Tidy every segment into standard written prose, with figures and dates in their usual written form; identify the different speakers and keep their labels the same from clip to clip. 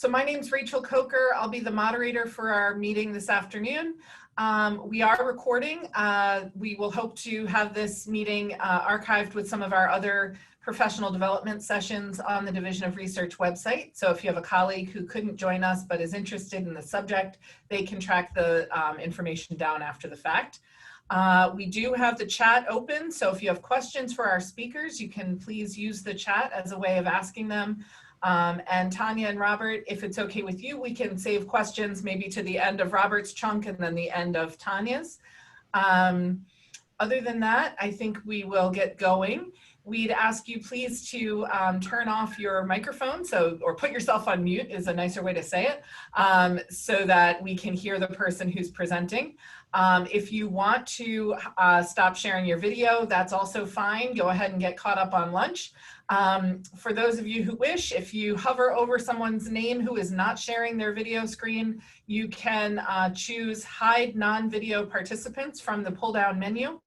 Speaker 1: So my name's Rachel Coker. I'll be the moderator for our meeting this afternoon. We are recording. We will hope to have this meeting archived with some of our other professional development sessions on the Division of Research website. So if you have a colleague who couldn't join us but is interested in the subject, they can track the information down after the fact. We do have the chat open, so if you have questions for our speakers, you can please use the chat as a way of asking them. And Tanya and Robert, if it's okay with you, we can save questions maybe to the end of Robert's chunk and then the end of Tanya's. Other than that, I think we will get going. We'd ask you please to turn off your microphone, or put yourself on mute is a nicer way to say it, so that we can hear the person who's presenting. If you want to stop sharing your video, that's also fine. Go ahead and get caught up on lunch. For those of you who wish, if you hover over someone's name who is not sharing their video screen, you can choose hide non-video participants from the pull-down menu.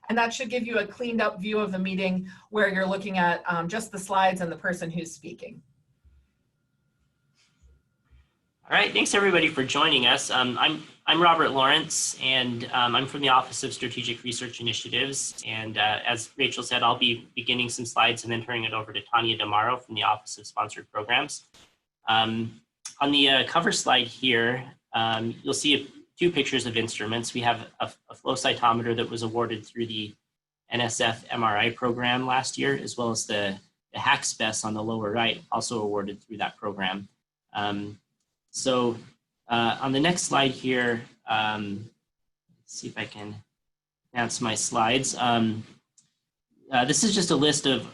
Speaker 1: And that should give you a cleaned up view of the meeting where you're looking at just the slides and the person who's speaking.
Speaker 2: All right, thanks everybody for joining us. I'm Robert Lawrence, and I'm from the Office of Strategic Research Initiatives. And as Rachel said, I'll be beginning some slides and then turning it over to Tanja Demauro from the Office of Sponsored Programs. On the cover slide here, you'll see two pictures of instruments. We have a flow cytometer that was awarded through the NSF MRI program last year, as well as the HACSPES on the lower right, also awarded through that program. So on the next slide here, let's see if I can advance my slides. This is just a list of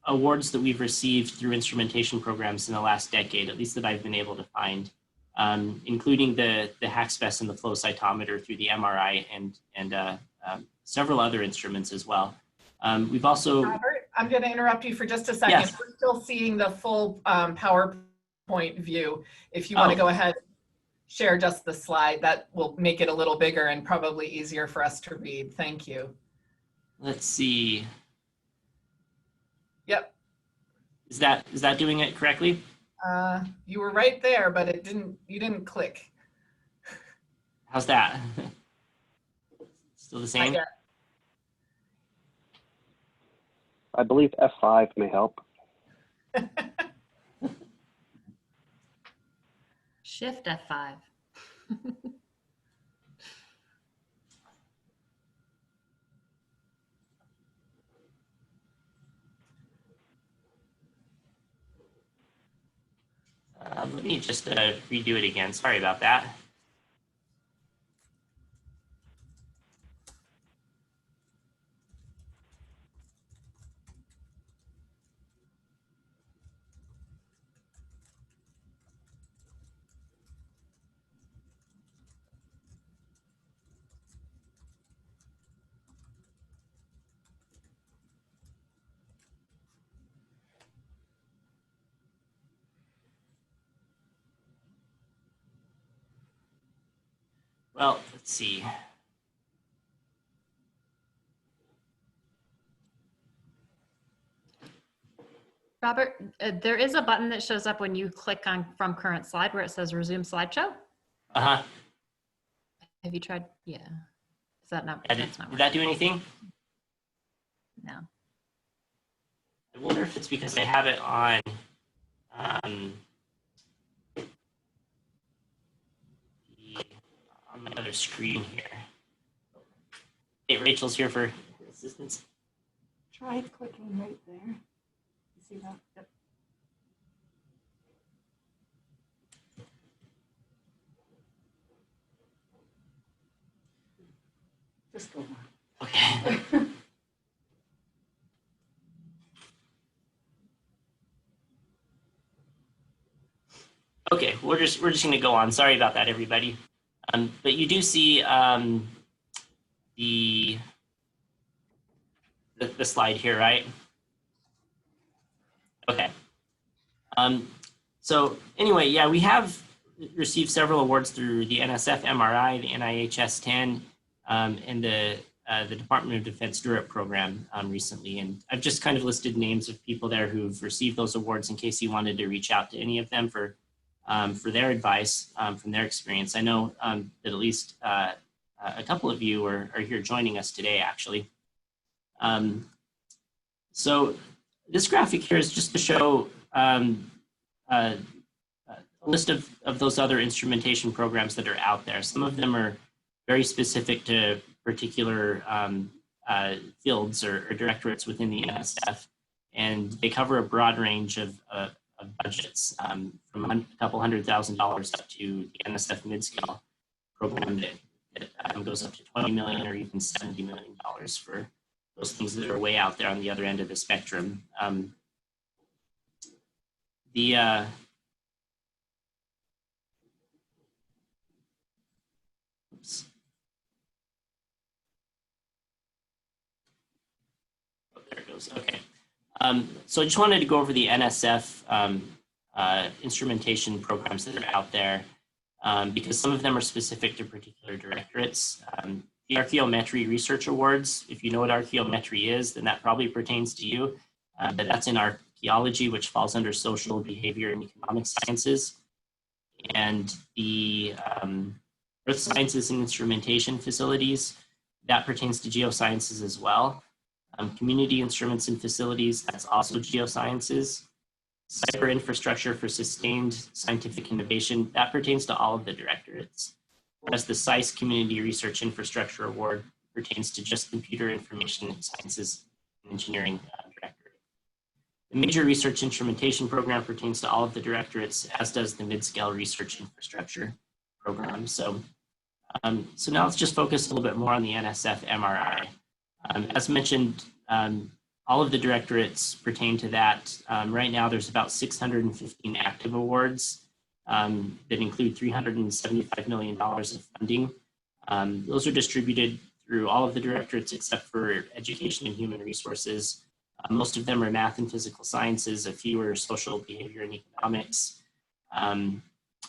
Speaker 2: awards that we've received through instrumentation programs in the last decade, at least that I've been able to find, including the HACSPES and the flow cytometer through the MRI and several other instruments as well. We've also—
Speaker 1: Robert, I'm going to interrupt you for just a second.
Speaker 2: Yes.
Speaker 1: We're still seeing the full PowerPoint view. If you want to go ahead, share just the slide, that will make it a little bigger and probably easier for us to read. Thank you.
Speaker 2: Let's see.
Speaker 1: Yep.
Speaker 2: Is that doing it correctly?
Speaker 1: You were right there, but you didn't click.
Speaker 2: How's that? Still the same?
Speaker 3: I believe F5 may help.
Speaker 4: Shift F5.
Speaker 2: Let me just redo it again. Sorry about that. Well, let's see.
Speaker 4: Robert, there is a button that shows up when you click on from current slide where it says resume slideshow.
Speaker 2: Uh-huh.
Speaker 4: Have you tried? Yeah. Is that not?
Speaker 2: Did that do anything?
Speaker 4: No.
Speaker 2: I wonder if it's because I have it on my other screen here. Hey, Rachel's here for assistance.
Speaker 5: Try clicking right there. You see that? Yep. Just go on.
Speaker 2: Okay. Okay, we're just gonna go on. Sorry about that, everybody. But you do see the slide here, right? Okay. So anyway, yeah, we have received several awards through the NSF MRI, the NIHS 10, and the Department of Defense DURIP program recently. And I've just kind of listed names of people there who've received those awards in case you wanted to reach out to any of them for for their advice from their experience. I know that at least a couple of you are here joining us today, actually. So this graphic here is just to show a list of those other instrumentation programs that are out there. Some of them are very specific to particular fields or directorates within the NSF, and they cover a broad range of budgets, from a couple $100,000 up to the NSF mid-scale program that goes up to $20 million or even $70 million for those things that are way out there on the other end of the spectrum. Oops. Oh, there it goes. Okay. So I just wanted to go over the NSF instrumentation programs that are out there, because some of them are specific to particular directorates. The Archaeometry Research Awards, if you know what archaeometry is, then that probably pertains to you. But that's in archaeology, which falls under social, behavior, and economic sciences. And the Earth Sciences and Instrumentation Facilities, that pertains to geosciences as well. Community Instruments and Facilities, that's also geosciences. Cyber Infrastructure for Sustained Scientific Innovation, that pertains to all of the directorates. Whereas the SICE Community Research Infrastructure Award pertains to just Computer Information Sciences and Engineering Directorate. The Major Research Instrumentation Program pertains to all of the directorates, as does the Mid-Scale Research Infrastructure Program. So now let's just focus a little bit more on the NSF MRI. As mentioned, all of the directorates pertain to that. Right now, there's about 615 active awards that include $375 million of funding. Those are distributed through all of the directorates except for Education and Human Resources. Most of them are math and physical sciences, a few are social, behavior, and economics. And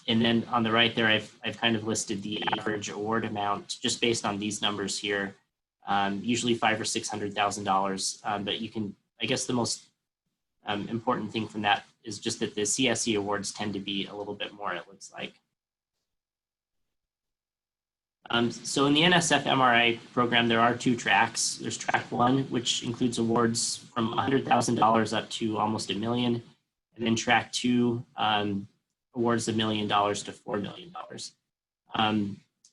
Speaker 2: then on the right there, I've kind of listed the average award amount just based on these numbers here. Usually $500,000 or $600,000, but you can, I guess the most important thing from that is just that the CSE awards tend to be a little bit more, it looks like. So in the NSF MRI program, there are two tracks. There's track one, which includes awards from $100,000 up to almost $1 million. And then track two awards $1 million to $4 million.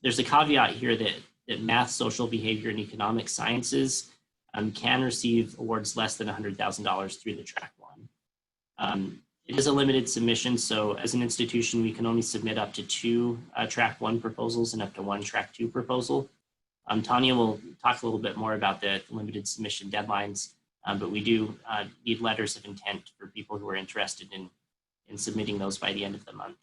Speaker 2: There's a caveat here that math, social, behavior, and economic sciences can receive awards less than $100,000 through the track one. It is a limited submission, so as an institution, we can only submit up to 2 track 1 proposals and up to 1 track 2 proposal. Tanja will talk a little bit more about the limited submission deadlines, but we do need letters of intent for people who are interested in submitting those by the end of the month.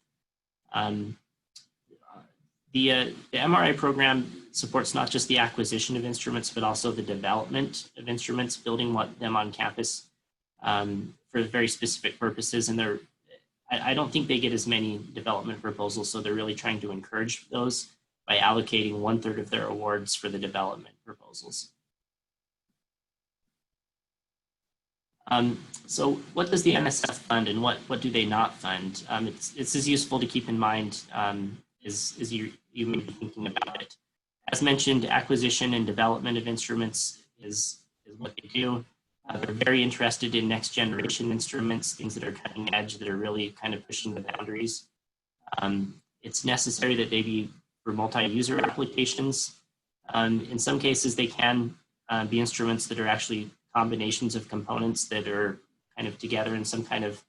Speaker 2: The MRI program supports not just the acquisition of instruments, but also the development of instruments, building them on campus for very specific purposes. And I don't think they get as many development proposals, so they're really trying to encourage those by allocating 1/3 of their awards for the development proposals. So what does the NSF fund and what do they not fund? It's as useful to keep in mind as you may be thinking about it. As mentioned, acquisition and development of instruments is what they do. They're very interested in next generation instruments, things that are cutting edge, that are really kind of pushing the boundaries. It's necessary that they be for multi-user applications. In some cases, they can be instruments that are actually combinations of components that are kind of together in some kind of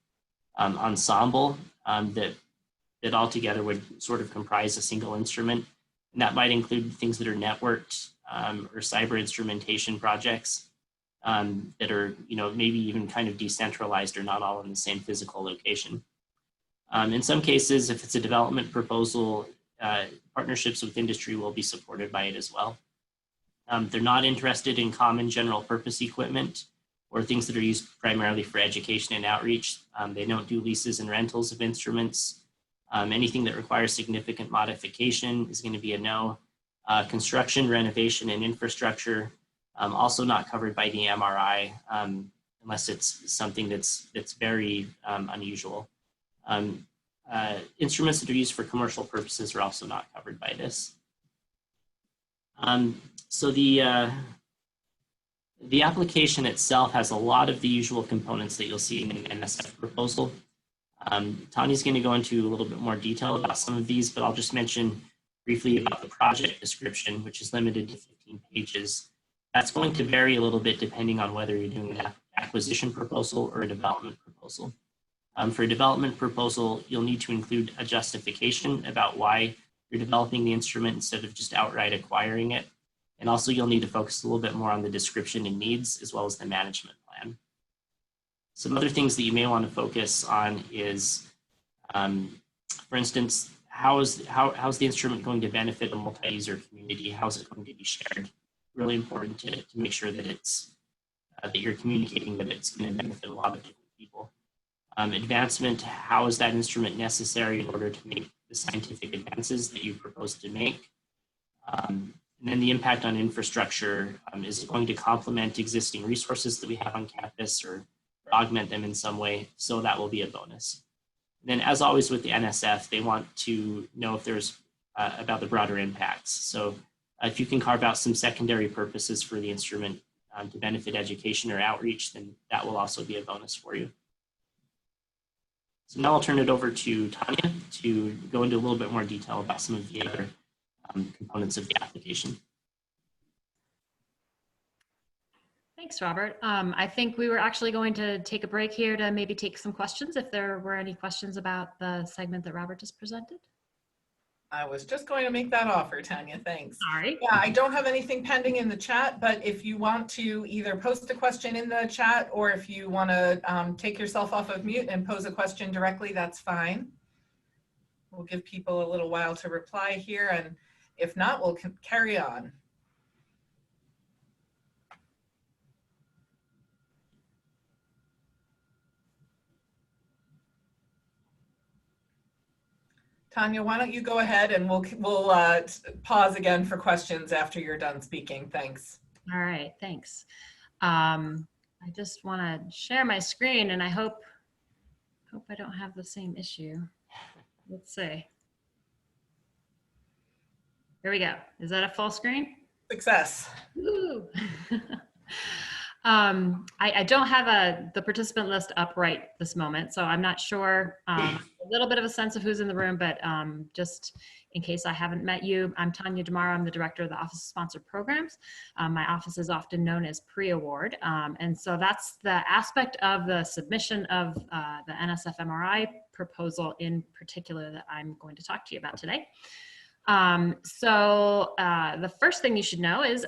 Speaker 2: ensemble that all together would sort of comprise a single instrument. And that might include things that are networked or cyber instrumentation projects that are, maybe even kind of decentralized or not all in the same physical location. In some cases, if it's a development proposal, partnerships with industry will be supported by it as well. They're not interested in common general purpose equipment or things that are used primarily for education and outreach. They don't do leases and rentals of instruments. Anything that requires significant modification is going to be a no. Construction, renovation, and infrastructure, also not covered by the MRI unless it's something that's very unusual. instruments that are used for commercial purposes are also not covered by this. So the application itself has a lot of the usual components that you'll see in an NSF proposal. Tanya's going to go into a little bit more detail about some of these, but I'll just mention briefly about the project description, which is limited to 15 pages. That's going to vary a little bit depending on whether you're doing an acquisition proposal or a development proposal. For a development proposal, you'll need to include a justification about why you're developing the instrument instead of just outright acquiring it. And also you'll need to focus a little bit more on the description and needs as well as the management plan. Some other things that you may want to focus on is, for instance, how's the instrument going to benefit a multi-user community? How's it going to be shared? Really important to make sure that it's that you're communicating that it's going to benefit a lot of different people. Advancement, how is that instrument necessary in order to make the scientific advances that you propose to make? And then the impact on infrastructure, is it going to complement existing resources that we have on campus or augment them in some way? So that will be a bonus. And then as always with the NSF, they want to know if there's about the broader impacts. So if you can carve out some secondary purposes for the instrument to benefit education or outreach, then that will also be a bonus for you. So now I'll turn it over to Tanja to go into a little bit more detail about some of the other components of the application.
Speaker 4: Thanks, Robert. I think we were actually going to take a break here to maybe take some questions if there were any questions about the segment that Robert just presented.
Speaker 1: I was just going to make that offer, Tanja, thanks.
Speaker 4: Sorry.
Speaker 1: Yeah, I don't have anything pending in the chat, but if you want to either post a question in the chat or if you want to take yourself off of mute and pose a question directly, that's fine. We'll give people a little while to reply here, and if not, we'll carry on. Tanja, why don't you go ahead and we'll pause again for questions after you're done speaking. Thanks.
Speaker 4: All right, thanks. I just want to share my screen, and I hope I don't have the same issue. Let's see. Here we go. Is that a full screen?
Speaker 1: Success.
Speaker 4: Woo. I don't have the participant list up right this moment, so I'm not sure. A little bit of a sense of who's in the room, but just in case I haven't met you, I'm Tanja Demauro. I'm the director of the Office of Sponsored Programs. My office is often known as pre-award, and so that's the aspect of the submission of the NSF MRI proposal in particular that I'm going to talk to you about today. The first thing you should know is,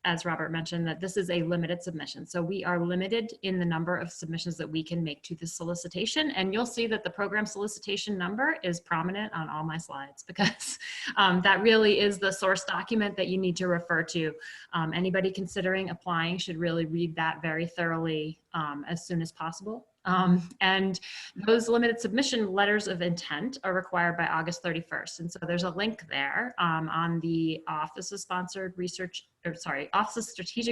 Speaker 4: as Robert mentioned, that this is a limited submission. So we are limited in the number of submissions that we can make to the solicitation. And you'll see that the program solicitation number is prominent on all my slides because that really is the source document that you need to refer to. Anybody considering applying should really read that very thoroughly as soon as possible. And those limited submission letters of intent are required by August 31st. And so there's a link there on the Office of Strategic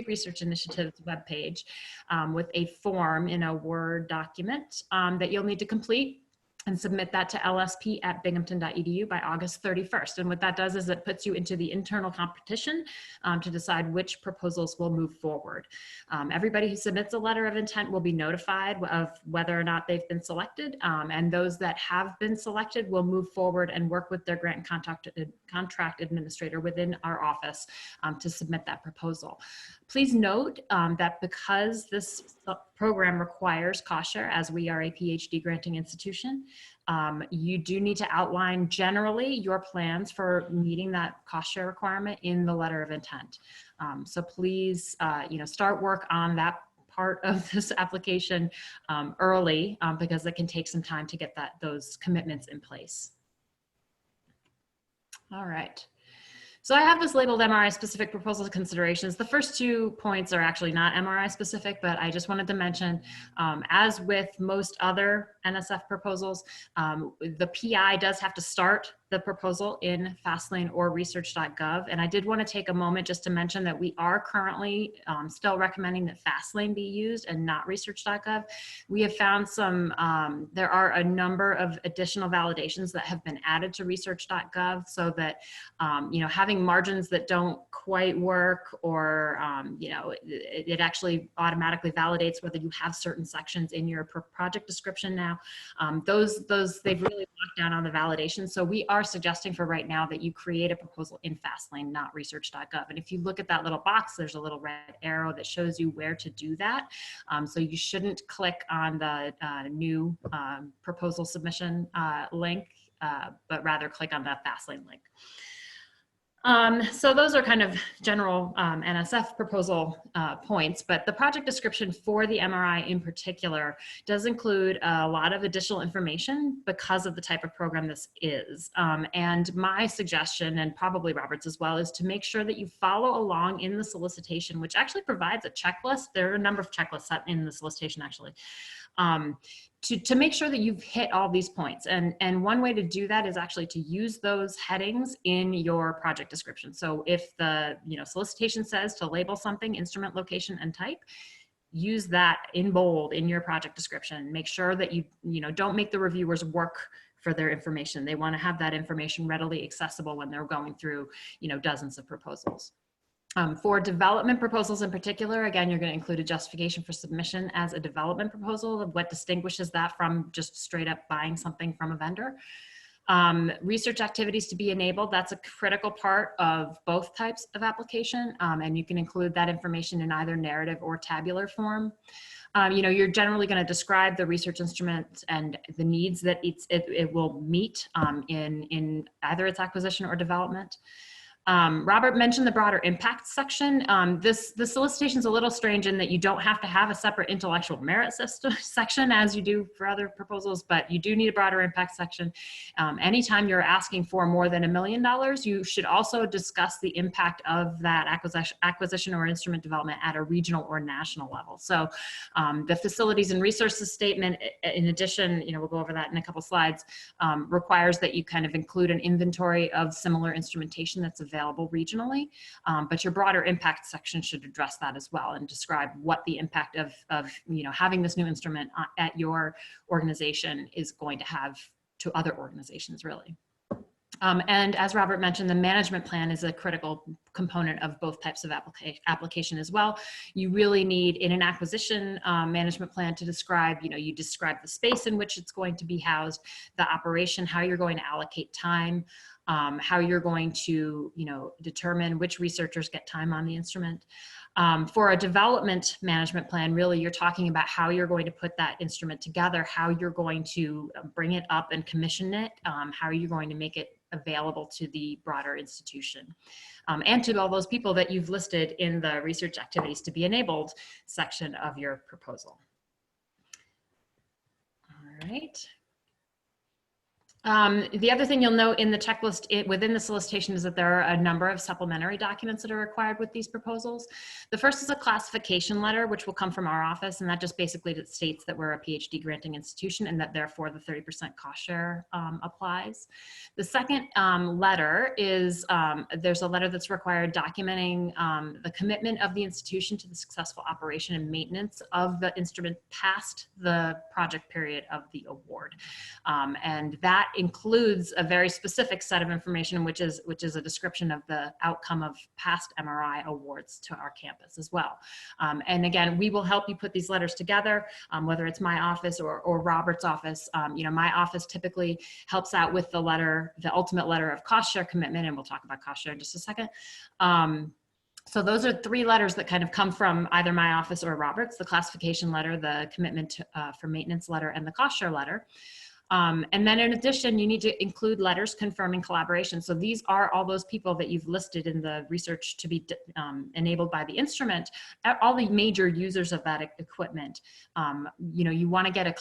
Speaker 4: Research Initiative's webpage with a form in a Word document that you'll need to complete and submit that to lsp@binghamton.edu by August 31st. And what that does is it puts you into the internal competition to decide which proposals will move forward. Everybody who submits a letter of intent will be notified of whether or not they've been selected, and those that have been selected will move forward and work with their grant and contract administrator within our office to submit that proposal. Please note that because this program requires cost share, as we are a PhD granting institution, you do need to outline generally your plans for meeting that cost share requirement in the letter of intent. So please, start work on that part of this application early because it can take some time to get those commitments in place. All right. So I have this labeled MRI specific proposal considerations. The first 2 points are actually not MRI specific, but I just wanted to mention, as with most other NSF proposals. The PI does have to start the proposal in Fastlane or research.gov. And I did want to take a moment just to mention that we are currently still recommending that Fastlane be used and not research.gov. We have found there are a number of additional validations that have been added to research.gov so that, having margins that don't quite work, or, it actually automatically validates whether you have certain sections in your project description now. They've really locked down on the validation. So we are suggesting for right now that you create a proposal in Fastlane, not research.gov. And if you look at that little box, there's a little red arrow that shows you where to do that. So you shouldn't click on the new proposal submission link, but rather click on the Fastlane link. So those are kind of general NSF proposal points, but the project description for the MRI in particular does include a lot of additional information because of the type of program this is. And my suggestion, and probably Robert's as well, is to make sure that you follow along in the solicitation, which actually provides a checklist. There are a number of checklists set in the solicitation actually. To make sure that you've hit all these points. And one way to do that is actually to use those headings in your project description. So if the solicitation says to label something instrument, location, and type, use that in bold in your project description. Make sure that you don't make the reviewers work for their information. They want to have that information readily accessible when they're going through dozens of proposals. For development proposals in particular, again, you're going to include a justification for submission as a development proposal. What distinguishes that from just straight up buying something from a vendor. Research activities to be enabled, that's a critical part of both types of application, and you can include that information in either narrative or tabular form. You're generally going to describe the research instrument and the needs that it will meet in either its acquisition or development. Robert mentioned the broader impact section. The solicitation is a little strange in that you don't have to have a separate intellectual merit section as you do for other proposals, but you do need a broader impact section. Anytime you're asking for more than $1 million, you should also discuss the impact of that acquisition or instrument development at a regional or national level. So the facilities and resources statement, in addition, we'll go over that in a couple slides, requires that you kind of include an inventory of similar instrumentation that's available regionally, but your broader impact section should address that as well and describe what the impact of having this new instrument at your organization is going to have to other organizations, really. And as Robert mentioned, the management plan is a critical component of both types of application as well. You really need, in an acquisition management plan, to describe, you describe the space in which it's going to be housed, the operation, how you're going to allocate time, how you're going to, determine which researchers get time on the instrument. For a development management plan, really, you're talking about how you're going to put that instrument together, how you're going to bring it up and commission it, how you're going to make it available to the broader institution, and to all those people that you've listed in the research activities to be enabled section of your proposal. All right. The other thing you'll note in the checklist within the solicitation is that there are a number of supplementary documents that are required with these proposals. The first is a classification letter, which will come from our office, and that just basically states that we're a PhD granting institution and that therefore the 30% cost share applies. The second letter is, there's a letter that's required documenting the commitment of the institution to the successful operation and maintenance of the instrument past the project period of the award. And that includes a very specific set of information, which is a description of the outcome of past MRI awards to our campus as well. And again, we will help you put these letters together, whether it's my office or Robert's office. My office typically helps out with the ultimate letter of cost share commitment, and we'll talk about cost share in just a second. So those are 3 letters that kind of come from either my office or Robert's: the classification letter, the commitment for maintenance letter, and the cost share letter. And then in addition, you need to include letters confirming collaboration. So these are all those people that you've listed in the research to be enabled by the instrument, all the major users of that equipment. You want to get a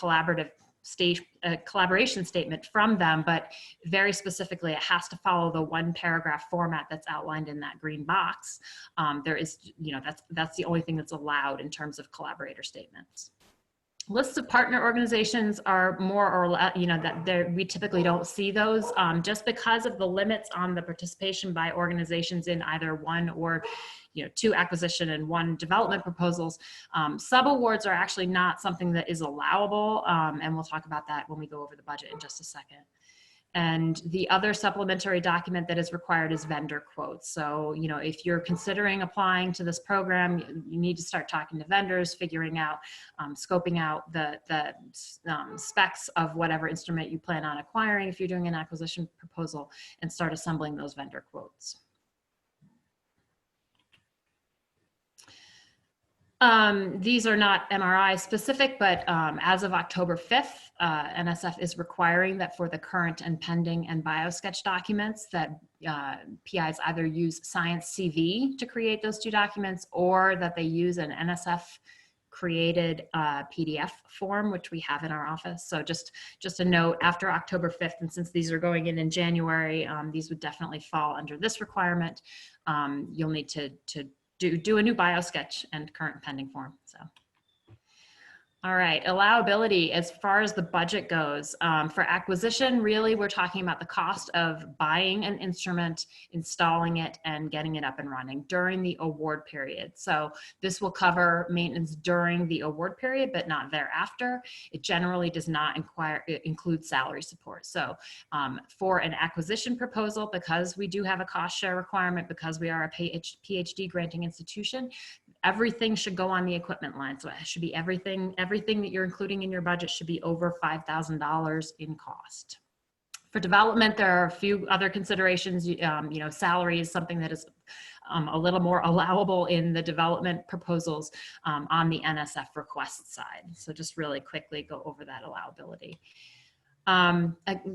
Speaker 4: collaboration statement from them, but very specifically, it has to follow the 1-paragraph format that's outlined in that green box. There is, that's the only thing that's allowed in terms of collaborator statements. Lists of partner organizations are more or less, we typically don't see those just because of the limits on the participation by organizations in either one or two acquisition and one development proposals. Subawards are actually not something that is allowable, and we'll talk about that when we go over the budget in just a second. And the other supplementary document that is required is vendor quotes. So, if you're considering applying to this program, you need to start talking to vendors, figuring out, scoping out the specs of whatever instrument you plan on acquiring if you're doing an acquisition proposal, and start assembling those vendor quotes. These are not MRI specific, but as of October 5th, NSF is requiring that for the current and pending and biosketch documents that PIs either use Science CV to create those two documents, or that they use an NSF created PDF form, which we have in our office. So just a note, after October 5th, and since these are going in January, these would definitely fall under this requirement. You'll need to do a new biosketch and current pending form. So, all right, allowability as far as the budget goes. For acquisition, really, we're talking about the cost of buying an instrument, installing it, and getting it up and running during the award period. So this will cover maintenance during the award period, but not thereafter. It generally does not include salary support. So for an acquisition proposal, because we do have a cost share requirement, because we are a PhD granting institution, everything should go on the equipment line. So it should be everything that you're including in your budget should be over $5,000 in cost. For development, there are a few other considerations. Salary is something that is a little more allowable in the development proposals on the NSF request side. So just really quickly go over that allowability.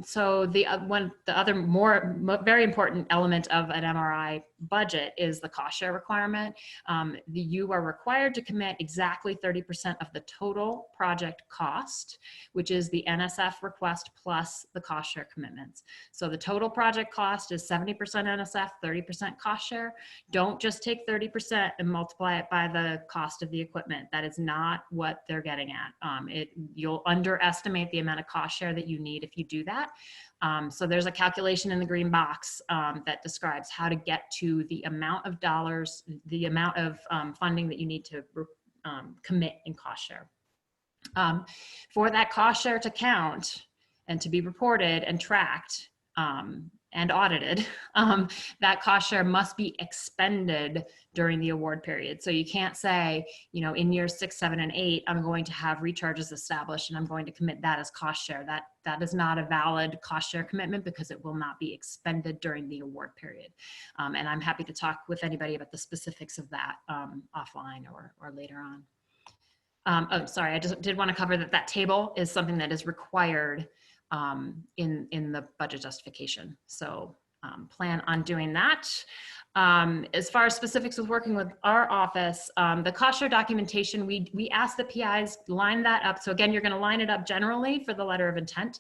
Speaker 4: So the other very important element of an MRI budget is the cost share requirement. You are required to commit exactly 30% of the total project cost, which is the NSF request plus the cost share commitments. So the total project cost is 70% NSF, 30% cost share. Don't just take 30% and multiply it by the cost of the equipment. That is not what they're getting at. You'll underestimate the amount of cost share that you need if you do that. So there's a calculation in the green box that describes how to get to the amount of dollars, the amount of funding that you need to commit in cost share. For that cost share to count and to be reported and tracked and audited, that cost share must be expended during the award period. So you can't say, in years 6, 7, and 8, I'm going to have recharges established and I'm going to commit that as cost share. That is not a valid cost share commitment because it will not be expended during the award period. And I'm happy to talk with anybody about the specifics of that offline or later on. Oh, sorry, I just did want to cover that table is something that is required in the budget justification. So plan on doing that. As far as specifics with working with our office, the cost share documentation, we ask the PIs line that up. So again, you're going to line it up generally for the letter of intent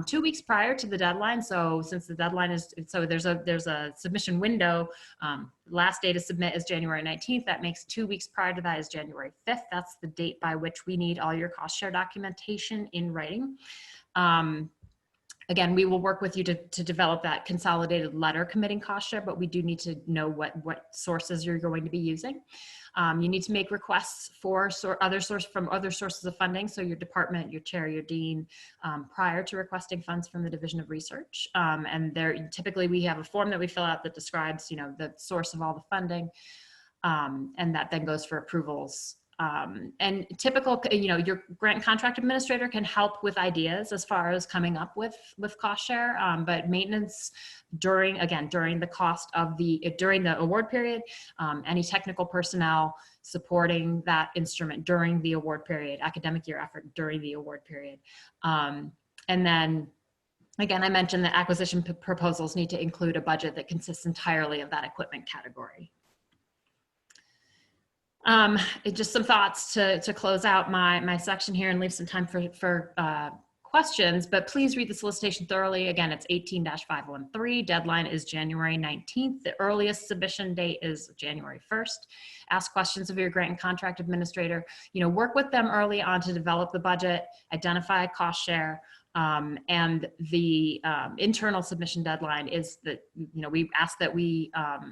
Speaker 4: 2 weeks prior to the deadline. So since the deadline is, so there's a submission window. Last day to submit is January 19th. That makes 2 weeks prior to that is January 5th. That's the date by which we need all your cost share documentation in writing. Again, we will work with you to develop that consolidated letter committing cost share, but we do need to know what sources you're going to be using. You need to make requests for other sources of funding. So your department, your chair, your dean, prior to requesting funds from the Division of Research. And typically we have a form that we fill out that describes, the source of all the funding. And that then goes for approvals. And typical, your grant contract administrator can help with ideas as far as coming up with cost share, but maintenance during the cost of during the award period, any technical personnel supporting that instrument during the award period, academic year effort during the award period. And then again, I mentioned that acquisition proposals need to include a budget that consists entirely of that equipment category. Just some thoughts to close out my section here and leave some time for questions, but please read the solicitation thoroughly. Again, it's 18-513. Deadline is January 19th. The earliest submission date is January 1st. Ask questions of your grant and contract administrator. Work with them early on to develop the budget, identify cost share, and the internal submission deadline is that, we ask that we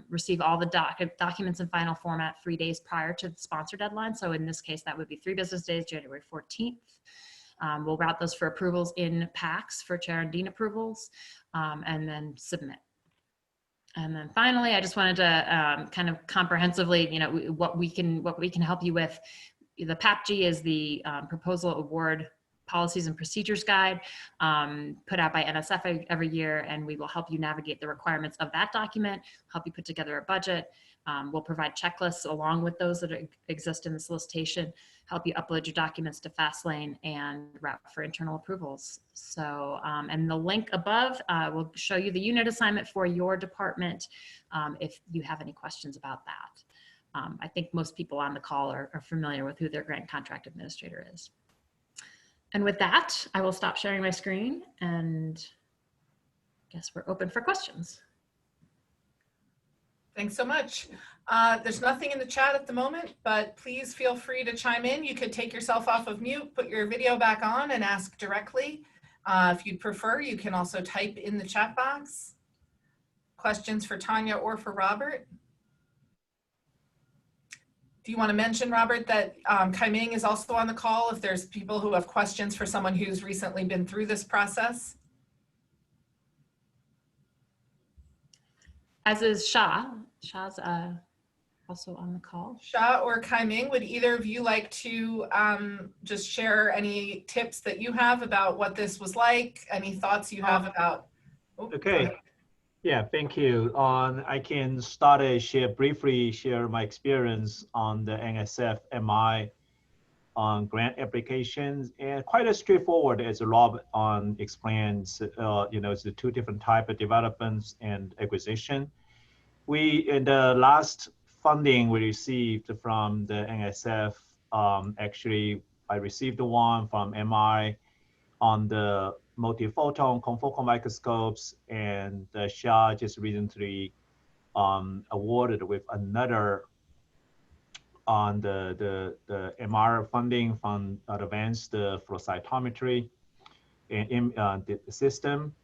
Speaker 4: receive all the documents in final format 3 days prior to the sponsor deadline. So in this case, that would be 3 business days, January 14th. We'll route those for approvals in PACs for chair and dean approvals, and then submit. And then finally, I just wanted to kind of comprehensively, what we can help you with. The PAPG is the Proposal Award Policies and Procedures Guide, put out by NSF every year, and we will help you navigate the requirements of that document, help you put together a budget. We'll provide checklists along with those that exist in the solicitation, help you upload your documents to Fastlane, and route for internal approvals. So, and the link above will show you the unit assignment for your department if you have any questions about that. I think most people on the call are familiar with who their grant contract administrator is. And with that, I will stop sharing my screen and guess we're open for questions.
Speaker 1: Thanks so much. There's nothing in the chat at the moment, but please feel free to chime in. You could take yourself off of mute, put your video back on, and ask directly. If you'd prefer, you can also type in the chat box. Questions for Tanja or for Robert? Do you want to mention, Robert, that Kai Ming is also on the call if there's people who have questions for someone who's recently been through this process?
Speaker 4: As is Shah. Shah's also on the call.
Speaker 1: Shah or Kai Ming, would either of you like to just share any tips that you have about what this was like? Any thoughts you have about? Oh,
Speaker 6: okay. Yeah, thank you. I can start briefly share my experience on the NSF MI on grant applications, and quite as straightforward as Rob explains. It's the 2 different types of developments and acquisition. In the last funding we received from the NSF, actually I received one from MI on the multiphoton confocal microscopes, and Shah just recently awarded with another on the MR funding from advanced flow cytometry in the system.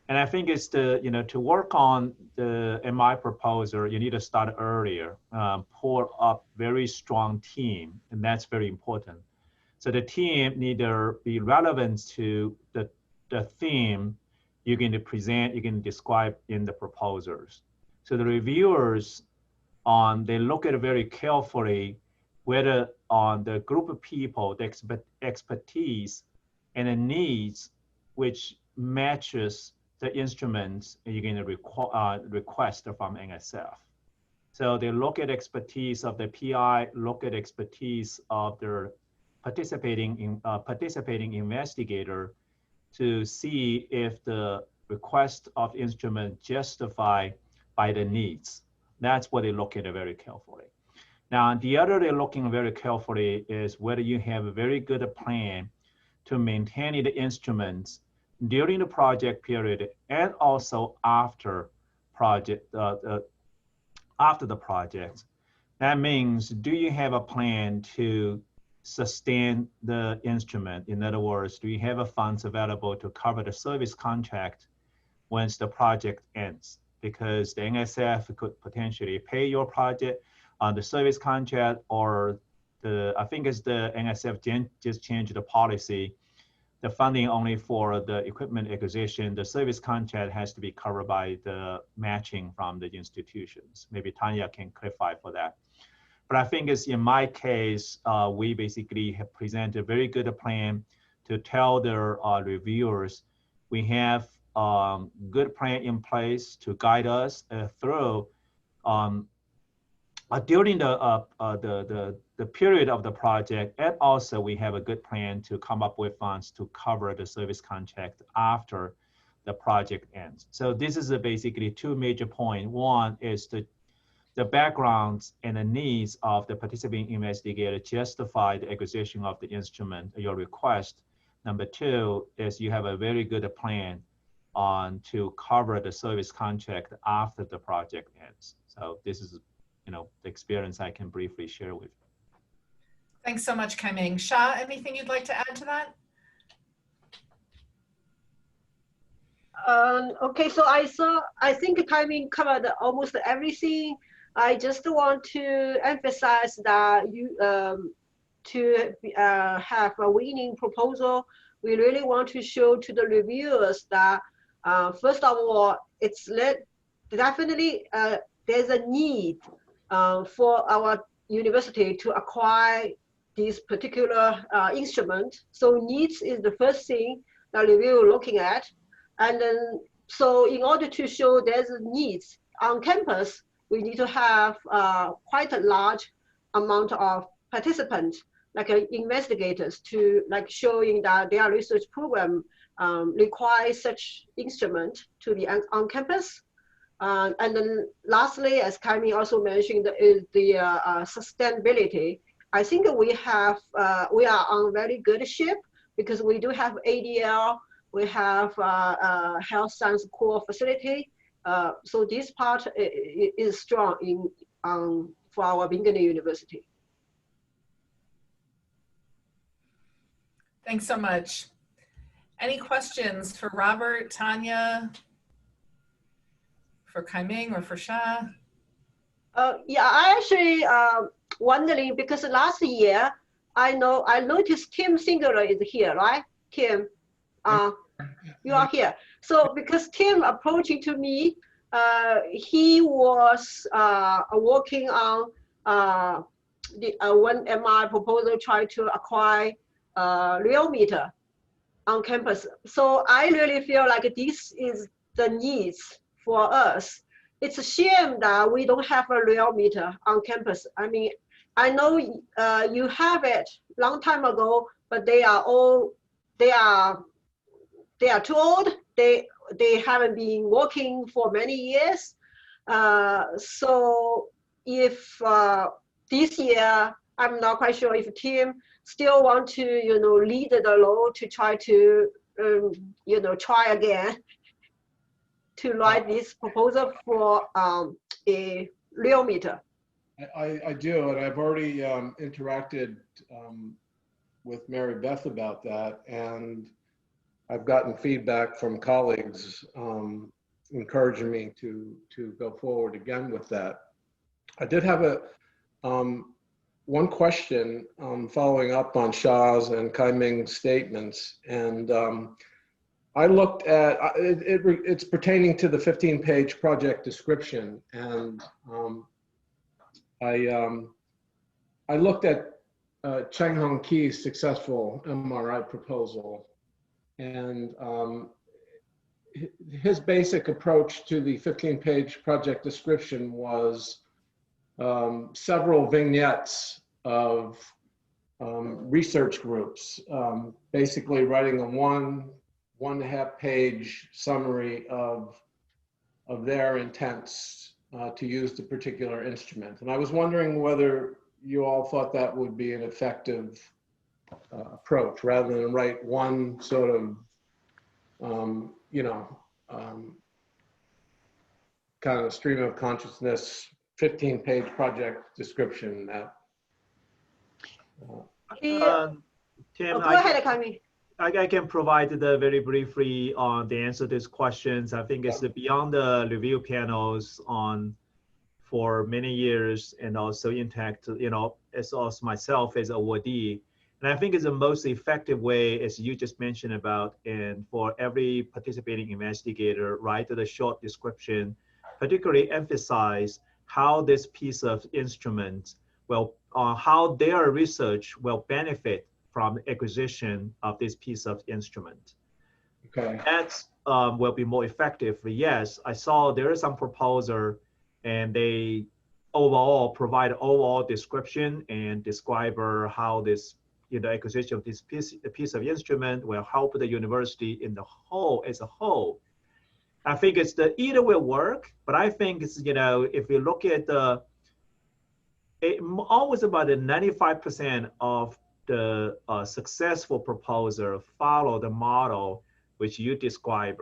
Speaker 6: And I think it's to work on the MI proposal, you need to start earlier, pull up very strong team, and that's very important. So the team need to be relevant to the theme you're going to present, you're going to describe in the proposals. So the reviewers, they look at it very carefully, whether on the group of people, the expertise and the needs, which matches the instruments you're going to request from NSF. So they look at expertise of the PI, look at expertise of their participating investigator, to see if the request of instrument justified by the needs. That's what they look at very carefully. Now, the other they're looking very carefully is whether you have a very good plan to maintain the instruments during the project period and also after the project. That means, do you have a plan to sustain the instrument? In other words, do you have funds available to cover the service contract once the project ends? Because the NSF could potentially pay your project on the service contract, or I think it's the NSF just changed the policy. The funding only for the equipment acquisition, the service contract has to be covered by the matching from the institutions. Maybe Tanya can clarify for that. But I think it's in my case, we basically have presented a very good plan to tell their reviewers, we have good plan in place to guide us through during the period of the project, and also we have a good plan to come up with funds to cover the service contract after the project ends. So this is basically 2 major points. One is the backgrounds and the needs of the participating investigator justify the acquisition of the instrument, your request. Number two is you have a very good plan on to cover the service contract after the project ends. So this is, the experience I can briefly share with you.
Speaker 1: Thanks so much, Kai-Ming. Sha, anything you'd like to add to that?
Speaker 5: Okay, so I think Kai-Ming covered almost everything. I just want to emphasize that to have a winning proposal, we really want to show to the reviewers that first of all, definitely there's a need for our university to acquire this particular instrument. So needs is the first thing the reviewer looking at. And then, so in order to show there's a needs on campus, we need to have quite a large amount of participants, like investigators, to showing that their research program requires such instrument to be on campus. And then lastly, as Kai-Ming also mentioned, is the sustainability. I think we are on very good shape because we do have ADL, we have health science core facility. So this part is strong for our Binghamton University.
Speaker 1: Thanks so much. Any questions for Robert, Tanya, for Kai-Ming, or for Sha?
Speaker 5: Yeah, I actually wondering because last year I noticed Tim Singular is here, right? Tim, you are here. So because Tim approaching to me, he was working on the one MI proposal trying to acquire real meter on campus. So I really feel like this is the needs for us. It's a shame that we don't have a real meter on campus. I mean, I know you have it long time ago, but they are too old. They haven't been working for many years. So if this year, I'm not quite sure if Tim still want to, lead the role to try to, try again to write this proposal for a real meter.
Speaker 7: I do, and I've already interacted with Mary Beth about that, and I've gotten feedback from colleagues encouraging me to go forward again with that. I did have one question following up on Sha's and Kai-Ming's statements, and I looked at it's pertaining to the 15-page project description, and I looked at Cheng Hong Ki's successful MRI proposal, and his basic approach to the 15-page project description was several vignettes of research groups, basically writing a one and a half page summary of their intents to use the particular instrument. And I was wondering whether you all thought that would be an effective approach rather than write one sort of, kind of stream of consciousness 15-page project description that.
Speaker 6: Tim,
Speaker 5: go ahead, Kai-Ming.
Speaker 6: I can provide very briefly on the answer to these questions. I think it's beyond the review panels for many years, and also intact, as also myself as awardee. And I think it's the most effective way, as you just mentioned about, and for every participating investigator, write the short description, particularly emphasize how this piece of instrument how their research will benefit from the acquisition of this piece of instrument.
Speaker 7: Okay.
Speaker 6: That will be more effective. Yes, I saw there is some proposal, and they overall provide overall description and describe how this, acquisition of this piece of instrument will help the university in the whole as a whole. I think it's either will work, but I think it's, if you look at almost about 95% of the successful proposer follow the model which you describe,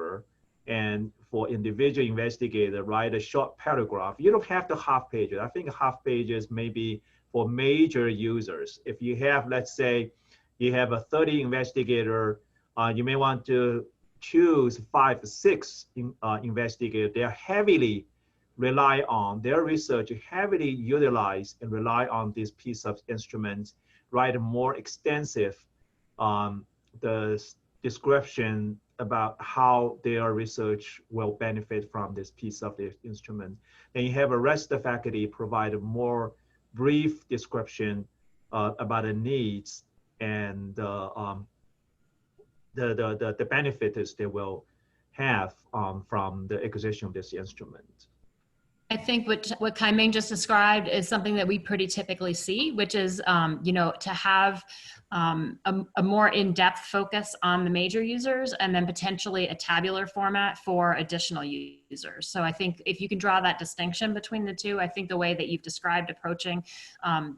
Speaker 6: and for individual investigator, write a short paragraph. You don't have the half pages. I think half pages maybe for major users. If you have, let's say, you have a 30 investigator, you may want to choose 5 or 6 investigators. They are heavily rely on their research, heavily utilize and rely on this piece of instruments, write a more extensive the description about how their research will benefit from this piece of the instrument. Then you have a rest of the faculty provide a more brief description about the needs and the benefits they will have from the acquisition of this instrument.
Speaker 4: I think what Kai-Ming just described is something that we pretty typically see, which is, you know, to have a more in-depth focus on the major users and then potentially a tabular format for additional users. So I think if you can draw that distinction between the two, I think the way that you've described approaching,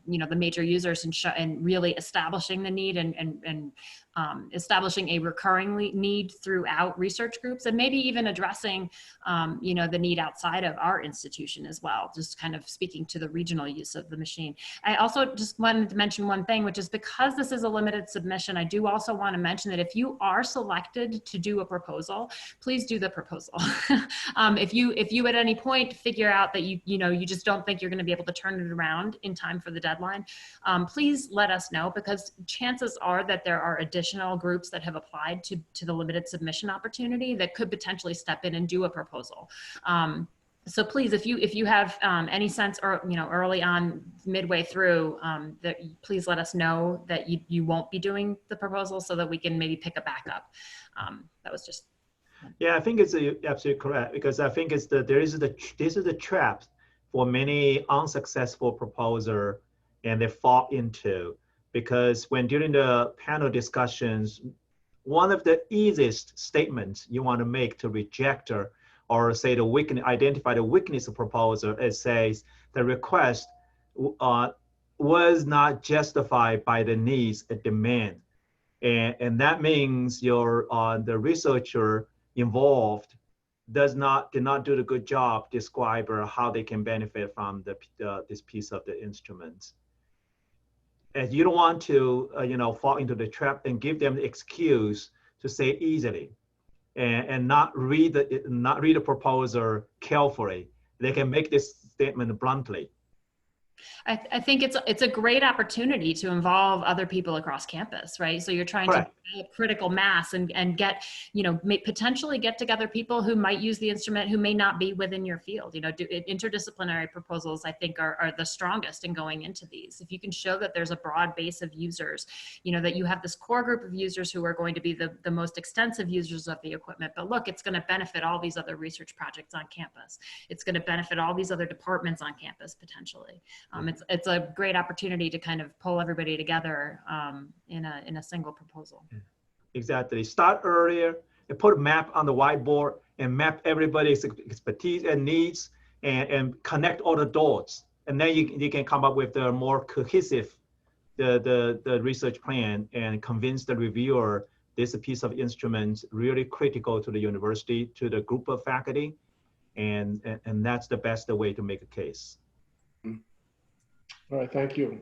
Speaker 4: you know, the major users and really establishing the need and establishing a recurring need throughout research groups, and maybe even addressing, you know, the need outside of our institution as well, just kind of speaking to the regional use of the machine. I also just wanted to mention one thing, which is because this is a limited submission, I do also want to mention that if you are selected to do a proposal, please do the proposal. If you at any point figure out that you just don't think you're going to be able to turn it around in time for the deadline, please let us know, because chances are that there are additional groups that have applied to the limited submission opportunity that could potentially step in and do a proposal. So please, if you have any sense, or early on, midway through, that please let us know that you won't be doing the proposal, so that we can maybe pick a backup. That was just.
Speaker 6: Yeah, I think it's absolutely correct, because I think this is the trap for many unsuccessful proposer, and they fall into, because when during the panel discussions, one of the easiest statements you want to make to reject or say the weakness, identify the weakness of proposal, it says the request was not justified by the needs and demand, and that means the researcher involved did not do a good job describe how they can benefit from this piece of the instrument. And you don't want to fall into the trap and give them the excuse to say easily, and not read the proposal carefully. They can make this statement bluntly.
Speaker 4: I think it's a great opportunity to involve other people across campus, right? So you're trying to build critical mass and get, potentially get together people who might use the instrument who may not be within your field. Interdisciplinary proposals, I think, are the strongest in going into these. If you can show that there's a broad base of users, that you have this core group of users who are going to be the most extensive users of the equipment, but look, it's going to benefit all these other research projects on campus. It's going to benefit all these other departments on campus potentially. It's a great opportunity to kind of pull everybody together in a single proposal.
Speaker 6: Exactly. Start earlier and put a map on the whiteboard and map everybody's expertise and needs and connect all the dots. And then you can come up with a more cohesive the research plan and convince the reviewer this piece of instruments really critical to the university, to the group of faculty, and that's the best way to make a case.
Speaker 7: All right, thank you.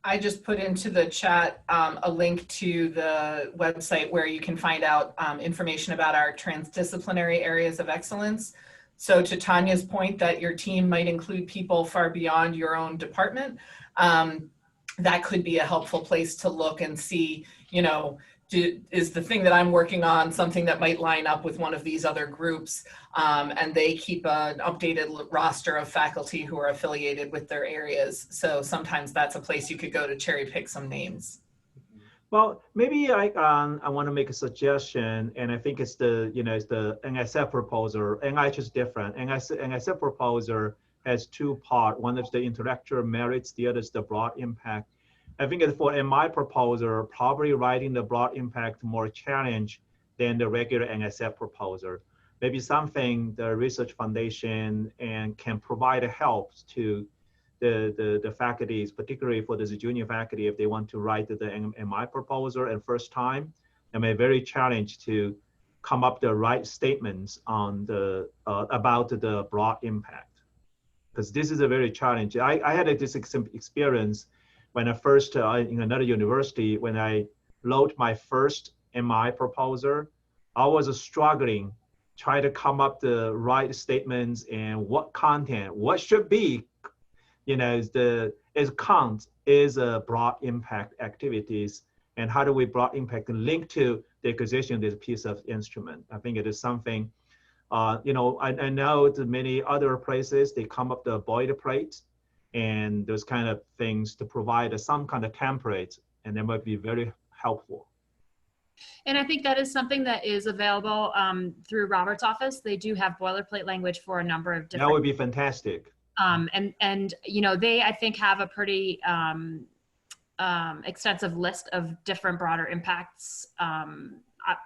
Speaker 1: I just put into the chat a link to the website where you can find out information about our transdisciplinary areas of excellence. So to Tanya's point that your team might include people far beyond your own department, that could be a helpful place to look and see, is the thing that I'm working on something that might line up with one of these other groups, and they keep an updated roster of faculty who are affiliated with their areas. So sometimes that's a place you could go to cherry pick some names.
Speaker 6: Well, maybe I want to make a suggestion, and I think it's the NSF proposal. NIH is different. NSF proposal has two parts. One is the intellectual merits, the other is the broad impact. I think in my proposal, probably writing the broad impact more challenge than the regular NSF proposal. Maybe something the research foundation and can provide help to the faculties, particularly for the junior faculty, if they want to write the MI proposal and first time, they may be very challenged to come up the right statements on the about the broad impact, because this is a very challenge. I had this experience when I first in another university, when I wrote my first MI proposal. I was struggling, trying to come up the right statements and what content, what should be, you know, is count is a broad impact activities, and how do we broad impact link to the acquisition of this piece of instrument. I think it is something, you know, I know that many other places, they come up the boilerplate and those kind of things to provide some kind of template, and that might be very helpful.
Speaker 4: And I think that is something that is available through Robert's office. They do have boilerplate language for a number of different.
Speaker 6: That would be fantastic.
Speaker 4: And you know, they, I think, have a pretty extensive list of different broader impacts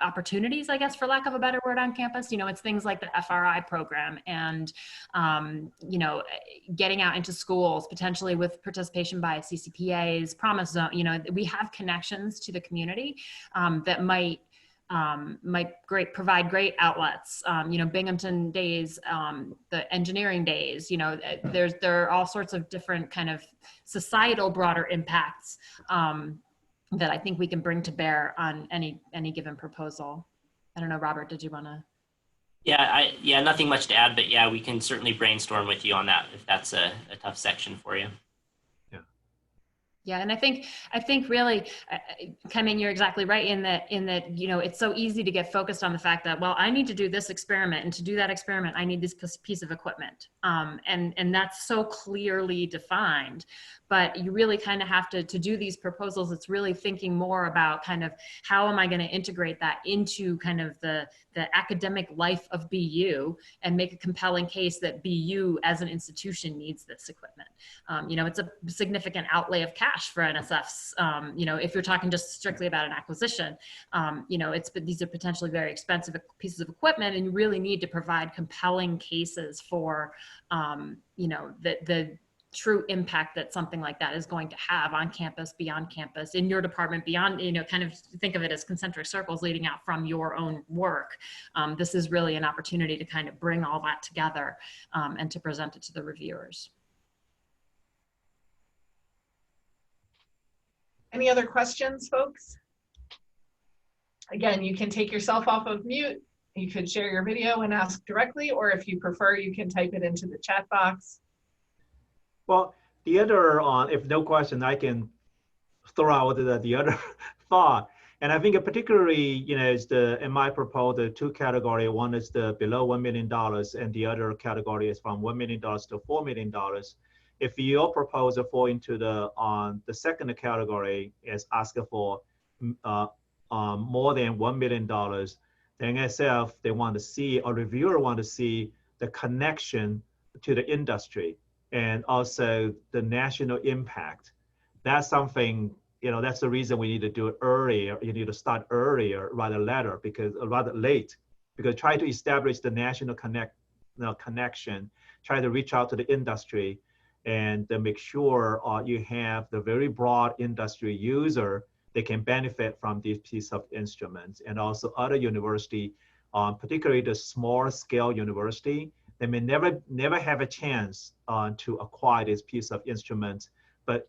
Speaker 4: opportunities, I guess, for lack of a better word, on campus. You know, it's things like the FRI program and, you know, getting out into schools, potentially with participation by CCPAs, Promise Zone. You know, we have connections to the community that might provide great outlets. You know, Binghamton Days, the engineering days, you know, there are all sorts of different kind of societal broader impacts that I think we can bring to bear on any given proposal. I don't know, Robert, did you want to?
Speaker 2: Yeah, nothing much to add, but yeah, we can certainly brainstorm with you on that if that's a tough section for you.
Speaker 4: Yeah, and I think really, Kai-Ming, you're exactly right in that, you know, it's so easy to get focused on the fact that, well, I need to do this experiment, and to do that experiment, I need this piece of equipment. And that's so clearly defined. But you really kind of have to do these proposals. It's really thinking more about kind of how am I going to integrate that into kind of the academic life of BU and make a compelling case that BU as an institution needs this equipment. You know, it's a significant outlay of cash for NSFs. You know, if you're talking just strictly about an acquisition, you know, these are potentially very expensive pieces of equipment, and you really need to provide compelling cases for, you know, the true impact that something like that is going to have on campus, beyond campus, in your department, beyond, you know, kind of think of it as concentric circles leading out from your own work. This is really an opportunity to kind of bring all that together and to present it to the reviewers.
Speaker 1: Any other questions, folks? Again, you can take yourself off of mute. You could share your video and ask directly, or if you prefer, you can type it into the chat box.
Speaker 6: Well, the other, if no question, I can throw out the other thought. And I think particularly, you know, is in my proposal, two categories. One is the below $1 million, and the other category is from $1 million to $4 million. If your proposal fall into the second category, is asking for more than $1 million, then NSF, they want to see, or reviewer want to see the connection to the industry, and also the national impact. That's something, you know, that's the reason we need to do it earlier. You need to start earlier rather later, because rather late, because try to establish the national connection, try to reach out to the industry, and to make sure you have the very broad industry user that can benefit from this piece of instruments. And also other university, particularly the small scale university, they may never have a chance to acquire this piece of instrument, but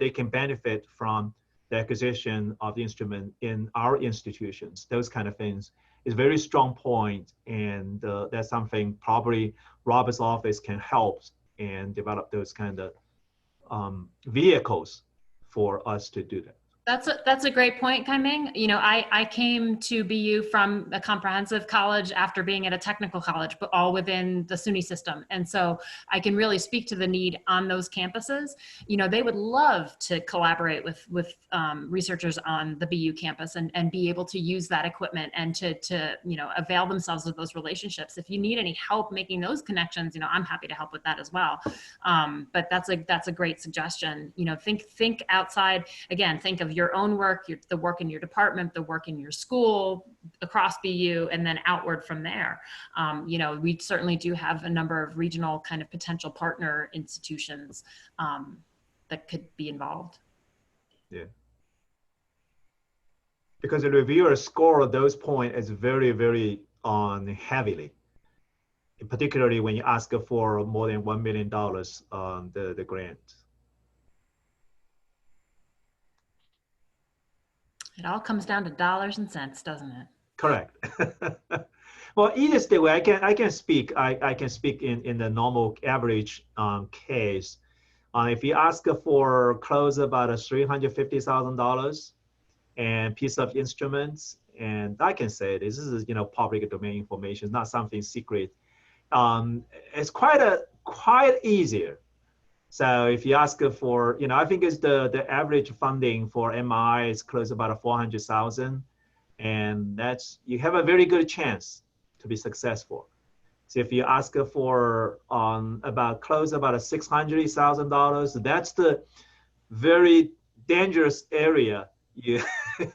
Speaker 6: they can benefit from the acquisition of the instrument in our institutions. Those kind of things is a very strong point, and that's something probably Robert's office can help and develop those kind of vehicles for us to do that.
Speaker 4: That's a great point, Kai-Ming. You know, I came to BU from a comprehensive college after being at a technical college, but all within the SUNY system. And so I can really speak to the need on those campuses. You know, they would love to collaborate with researchers on the BU campus and be able to use that equipment and to you know, avail themselves of those relationships. If you need any help making those connections, you know, I'm happy to help with that as well. But that's a great suggestion. You know, think outside, again, think of your own work, the work in your department, the work in your school, across BU, and then outward from there. We certainly do have a number of regional kind of potential partner institutions that could be involved.
Speaker 6: Yeah. Because the reviewer score those points is very, very heavily, particularly when you ask for more than $1 million on the grant.
Speaker 4: It all comes down to dollars and cents, doesn't it?
Speaker 6: Correct. Well, either the way I can speak. I can speak in the normal average case. If you ask for close about $350,000 and piece of instruments, and I can say this is public domain information, not something secret. It's quite easier. So if you ask for, I think it's the average funding for MI is close about 400,000, and you have a very good chance to be successful. So if you ask for about $600,000, that's the very dangerous area you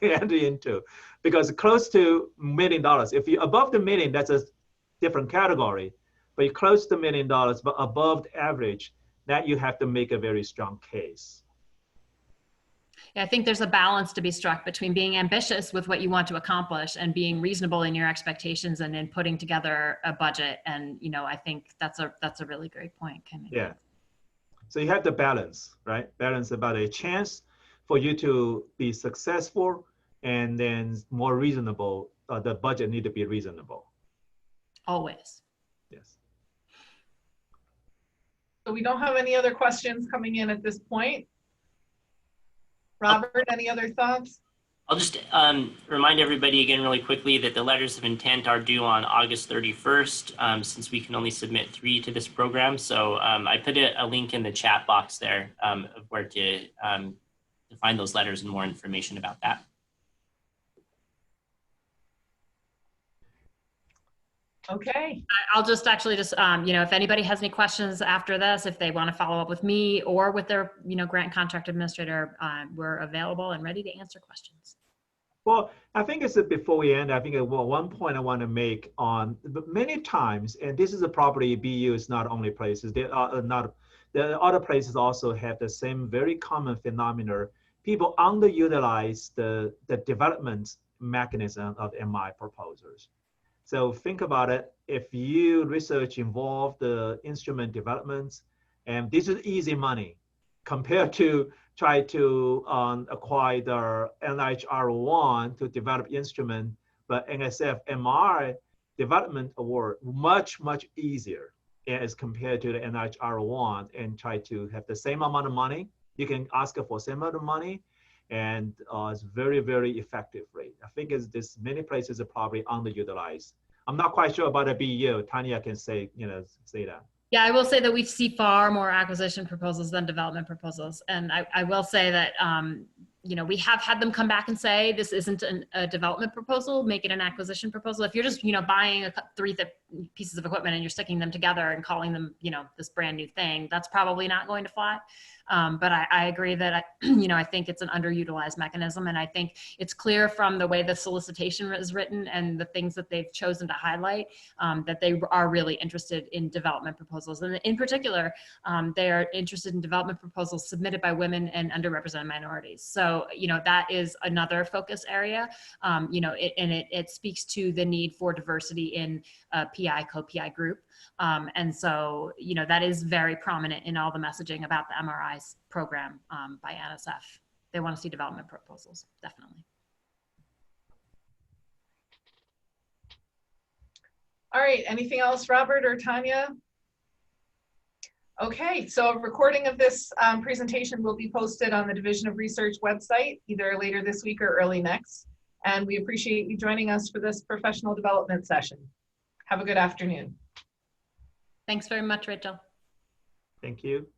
Speaker 6: enter into, because close to $1 million. If you're above the million, that's a different category. But you're close to $1 million, but above the average, that you have to make a very strong case.
Speaker 4: Yeah, I think there's a balance to be struck between being ambitious with what you want to accomplish and being reasonable in your expectations, and then putting together a budget. And I think that's a really great point, Kimmy.
Speaker 6: Yeah. So you have to balance, right? Balance about a chance for you to be successful, and then more reasonable. The budget need to be reasonable.
Speaker 4: Always.
Speaker 6: Yes.
Speaker 1: So we don't have any other questions coming in at this point. Robert, any other thoughts?
Speaker 2: I'll just remind everybody again really quickly that the letters of intent are due on August 31st, since we can only submit 3 to this program. So I put a link in the chat box there of where to find those letters and more information about that.
Speaker 1: Okay.
Speaker 4: I'll just if anybody has any questions after this, if they want to follow up with me or with their, grant contract administrator, we're available and ready to answer questions.
Speaker 6: Well, I think it's before we end, I think one point I want to make on many times, and this is a property BU is not only places, there are the other places also have the same very common phenomenon. People underutilize the development mechanism of MI proposals. So think about it. If you research involve the instrument development, and this is easy money compared to try to acquire the NHR1 to develop instrument, but NSF MI development award much easier as compared to the NHR1, and try to have the same amount of money. You can ask for same amount of money, and it's very effective rate. I think this many places are probably underutilized. I'm not quite sure about a BU. Tanya can say that.
Speaker 4: Yeah, I will say that we see far more acquisition proposals than development proposals. And I will say that, we have had them come back and say, this isn't a development proposal, make it an acquisition proposal. If you're just, buying 3 pieces of equipment and you're sticking them together and calling them, this brand new thing, that's probably not going to fly. But I agree that, I think it's an underutilized mechanism. And I think it's clear from the way the solicitation is written and the things that they've chosen to highlight, that they are really interested in development proposals. And in particular, they are interested in development proposals submitted by women and underrepresented minorities. So, that is another focus area, it speaks to the need for diversity in PI, co-PI group. And so, that is very prominent in all the messaging about the MRI's program by NSF. They want to see development proposals, definitely.
Speaker 1: All right, anything else, Robert or Tanya? Okay, so a recording of this presentation will be posted on the Division of Research website, either later this week or early next. And we appreciate you joining us for this professional development session. Have a good afternoon.
Speaker 4: Thanks very much, Rachel.
Speaker 6: Thank you.